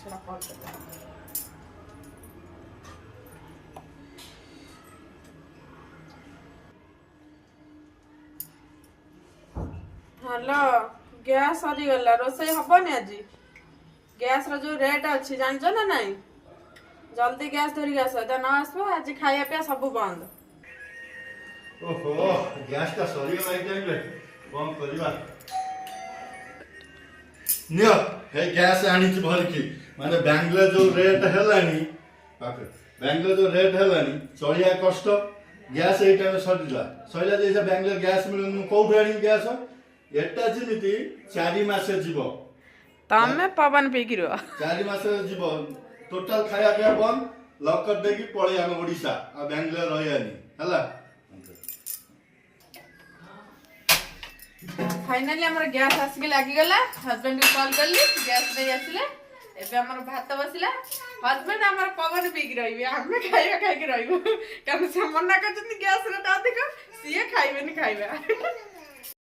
ଛଡ଼ା କଲ୍ କରିଦେବା। Hello, gas ସରିଗଲା, ରୋଷେଇ ହବନି ଆଜି। ଗ୍ୟାସ୍ର ଯୋଉ ରେଟ୍ ଅଛି ଜାଣିଛ ନା ନାଇଁ? ଜଲ୍ଦି ଗ୍ୟାସ୍ ଧରିକି ଆସ, ଯଦି ନ ଆସିବ ଆଜି ଖାଇବା ପିଇବା ସବୁ ବନ୍ଦ। ଓହୋ, ଗ୍ୟାସଟା ସରିଗଲା ଏଇ ଟାଇମରେ କଣ କରିବା? ନିଅ ଏ ଗ୍ୟାସ୍ ଆଣିଛି ଭରିକି। ମାନେ ବାଙ୍ଗଲୋର ଯୋଉ ରେଟ୍ ହେଲାଣି, ବାଙ୍ଗଲୋର ଯୋଉ ରେଟ୍ ହେଲାଣି ଚଳିବା କଷ୍ଟ। ଗ୍ୟାସ୍ ଏଇ ଟାଇମରେ ସରିଲା ଯେ ବାଙ୍ଗଲୋର ଗ୍ୟାସ୍ ମିଳୁନି। ମୁଁ କୋଉଠୁ ଆଣିବି ଗ୍ୟାସ୍? ଏଟା ଯେମିତି 4 ମାସ ଯିବ। ତମେ ପବନ ପିଇକି ରୁହ। 4 ମାସ ଯିବ, ଟୋଟାଲ ଖାଇବା ପିଇବା ବନ୍ଦ, ଲକର ଦେଇକି ପଳେଇ ଆମେ ଓଡ଼ିଶା, ଆଉ ବାଙ୍ଗଲୋର ରହିବାନି ହେଲା। फाइनाली आमर गैस आसिक लगिगला। हजबैंड को कॉल कली, गैस नहीं आसिले। एबे हमर भात बसिला। हजबैंड हमर पवन पीक रहिबे, हमें खाइबा खाइके रहिबो। कारण से मना करछन गैस रेट अधिक, सिए खाइबे नि खाइबा।